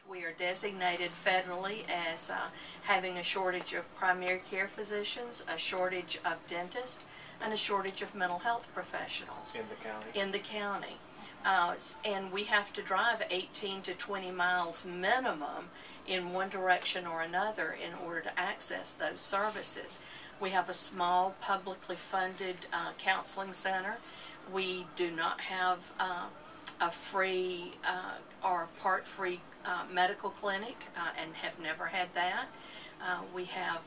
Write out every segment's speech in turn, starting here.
We are designated federally as having a shortage of primary care physicians, a shortage of dentists, and a shortage of mental health professionals. In the county? In the county. And we have to drive 18 to 20 miles minimum in one direction or another in order to access those services. We have a small publicly funded counseling center. We do not have a free or part free medical clinic and have never had that. We have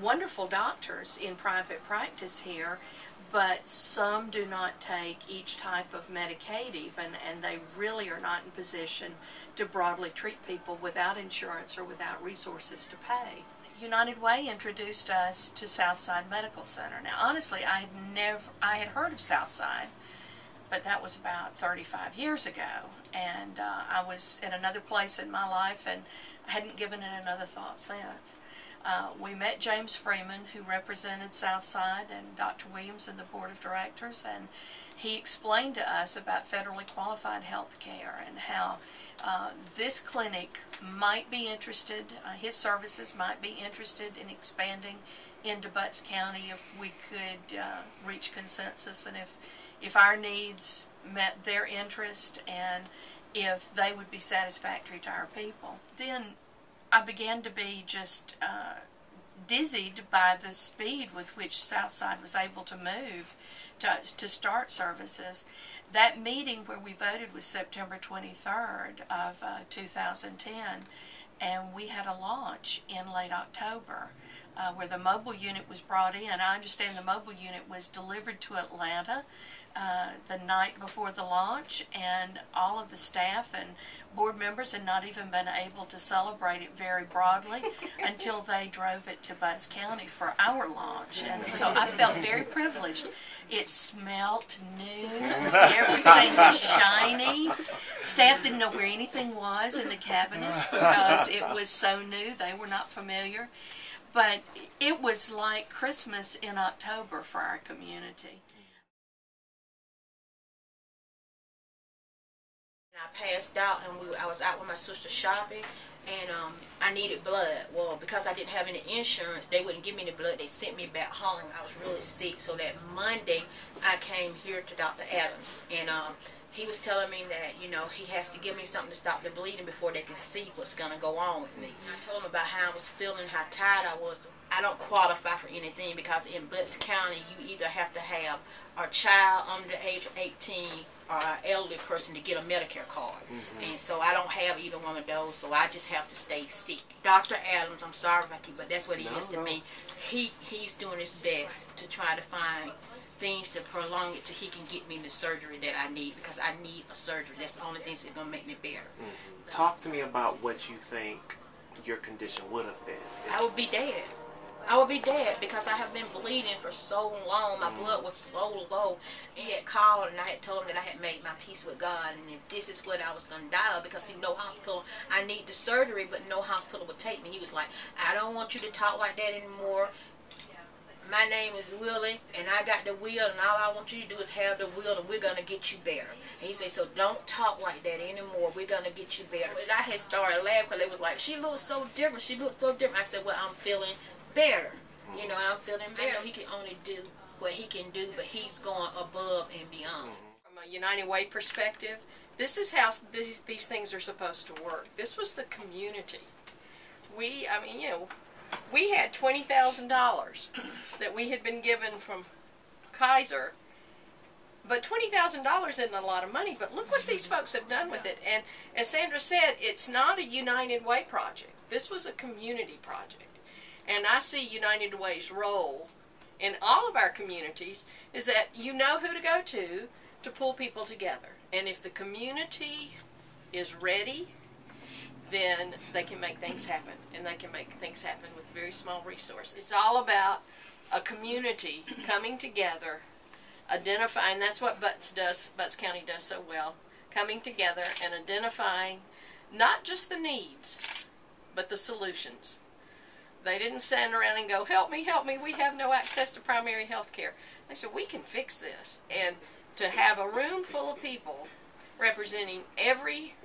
wonderful doctors in private practice here, but some do not take each type of medicative, and they really are not in position to broadly treat people without insurance or without resources to pay. United Way introduced us to Southside Medical Center. Now, honestly, I had heard of Southside, but that was about 35 years ago, and I was in another place in my life and I hadn't given it another thought since. We met James Freeman, who represented Southside, and Dr. Williams and the board of directors, and he explained to us about federally qualified health care and how this clinic might be interested, his services might be interested in expanding into Butts County if we could reach consensus, and if our needs met their interest and if they would be satisfactory to our people. Then I began to be just dizzied by the speed with which Southside was able to move to start services. That meeting where we voted was September 23rd of 2010, and we had a launch in late October where the mobile unit was brought in. I understand the mobile unit was delivered to Atlanta the night before the launch, and all of the staff and board members had not even been able to celebrate it very broadly until they drove it to Butts County for our launch. And so I felt very privileged. It smelt new, everything was shiny. Staff didn't know where anything was in the cabinets because it was so new, they were not familiar. But it was like Christmas in October for our community. I passed out, and I was out with my sister shopping, and I needed blood. Well, because I didn't have any insurance, they wouldn't give me the blood. They sent me back home. I was really sick, so that Monday I came here to Dr. Adams, and he was telling me that, you know, he has to give me something to stop the bleeding before they can see what's going to go on with me. I told him about how I was feeling, how tired I was. I don't qualify for anything because in Butts County, you either have to have a child under the age of 18 or an elderly person to get a Medicare card. And so I don't have either one of those, so I just have to stay sick. Dr. Adams, I'm sorry about you, but that's what he is to me. He's doing his best to try to find things to prolong it till he can get me the surgery that I need, because I need a surgery. That's the only thing that's going to make me better. Talk to me about what you think your condition would have been. I would be dead. I would be dead because I have been bleeding for so long. My blood was so low. He had called and I had told him that I had made my peace with God, and if this is what I was going to die of, because see, no hospital, I need the surgery, but no hospital would take me. He was like, I don't want you to talk like that anymore. My name is Willie, and I got the wheel, and all I want you to do is have the wheel, and we're going to get you better. And he said, so don't talk like that anymore. We're going to get you better. And I had started laughing because they was like, she looks so different. She looks so different. I said, well, I'm feeling better. You know, I'm feeling better. I know he can only do what he can do, but he's going above and beyond. From a United Way perspective, this is how these things are supposed to work. This was the community. We had $20,000 that we had been given from Kaiser, but $20,000 isn't a lot of money, but look what these folks have done with it. And as Sandra said, it's not a United Way project. This was a community project. And I see United Way's role in all of our communities is that you know who to go to pull people together. And if the community is ready, then they can make things happen. And they can make things happen with very small resources. It's all about a community coming together, identifying. That's what Butts County does so well, coming together and identifying not just the needs, but the solutions. They didn't stand around and go, help me, we have no access to primary health care. They said, we can fix this. And to have a room full of people representing every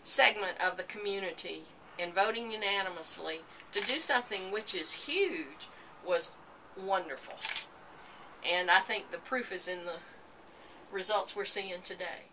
segment of the community and voting unanimously to do something which is huge was wonderful. And I think the proof is in the results we're seeing today.